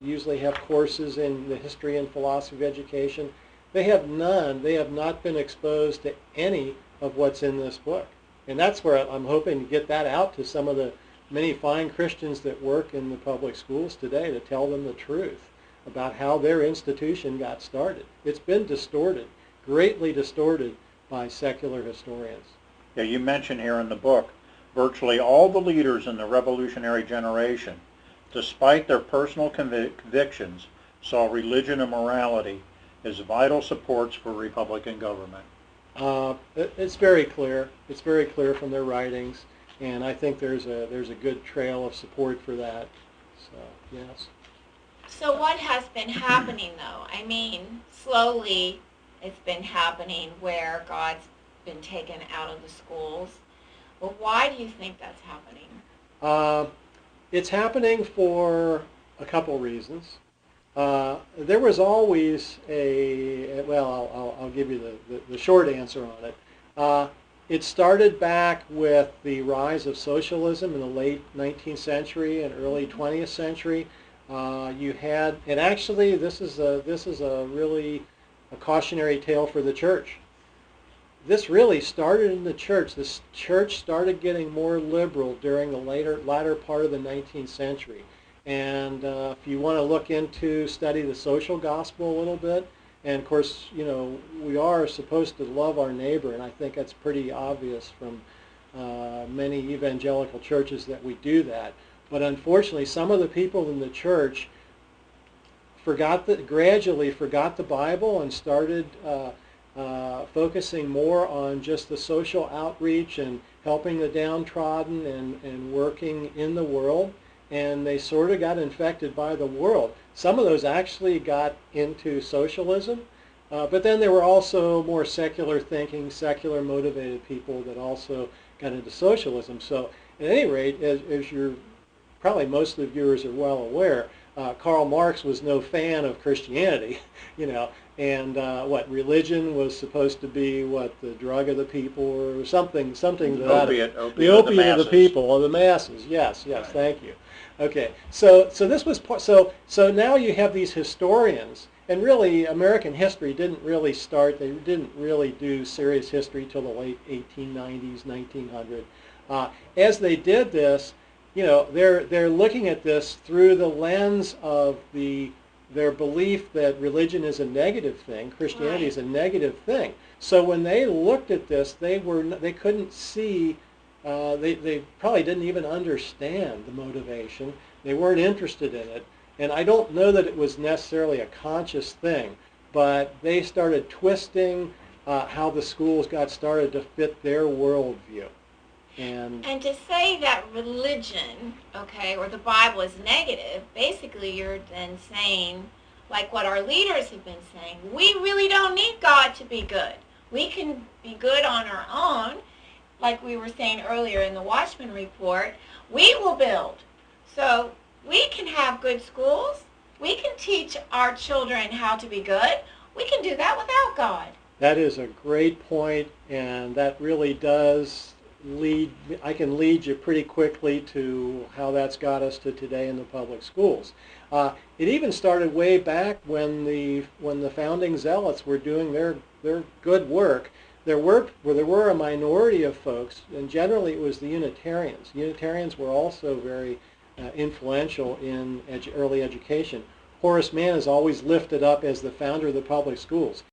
usually have courses in the history and philosophy of education. They have none. They have not been exposed to any of what's in this book. And that's where I'm hoping to get that out to some of the many fine Christians that work in the public schools today, to tell them the truth about how their institution got started. It's been distorted, greatly distorted by secular historians. Yeah, you mention here in the book, virtually all the leaders in the revolutionary generation, despite their personal convictions, saw religion and morality as vital supports for Republican government. It's very clear. It's very clear from their writings, and I think there's a good trail of support for that. So yes. So what has been happening, though? I mean, slowly it's been happening where God's been taken out of the schools. But why do you think that's happening? It's happening for a couple reasons. There was always I'll give you the short answer on it. It started back with the rise of socialism in the late 19th century and early 20th century. You had, and actually this is a really a cautionary tale for the church. This really started in the church. The church started getting more liberal during the latter part of the 19th century. And if you want to look into, study the social gospel a little bit, and of course, you know, we are supposed to love our neighbor, and I think that's pretty obvious from many evangelical churches that we do that. But unfortunately, some of the people in the church gradually forgot the Bible and started focusing more on just the social outreach and helping the downtrodden and working in the world. And they sort of got infected by the world. Some of those actually got into socialism, but then there were also more secular thinking, secular motivated people that also got into socialism. So at any rate, as you're probably most of the viewers are well aware, Karl Marx was no fan of Christianity, you know, and religion was supposed to be the drug of the people or something The opiate of the people, of the masses. Yes, right. Thank you. Okay, so this was so now you have these historians, and really American history didn't really start. They didn't really do serious history till the late 1890s, 1900. As they did this, you know, they're looking at this through the lens of their belief that religion is a negative thing, Christianity is a negative thing. So when they looked at this, they couldn't see. They probably didn't even understand the motivation. They weren't interested in it. And I don't know that it was necessarily a conscious thing, but they started twisting how the schools got started to fit their worldview. And to say that religion, okay, or the Bible is negative, basically you're then saying, like what our leaders have been saying, we really don't need God to be good. We can be good on our own. Like we were saying earlier in the Watchman Report, we will build. So we can have good schools. We can teach our children how to be good. We can do that without God. That is a great point, and that really does I can lead you pretty quickly to how that's got us to today in the public schools. It even started way back when the founding zealots were doing their good work. There were a minority of folks, and generally it was the Unitarians. Unitarians were also very influential in early education. Horace Mann is always lifted up as the founder of the public schools.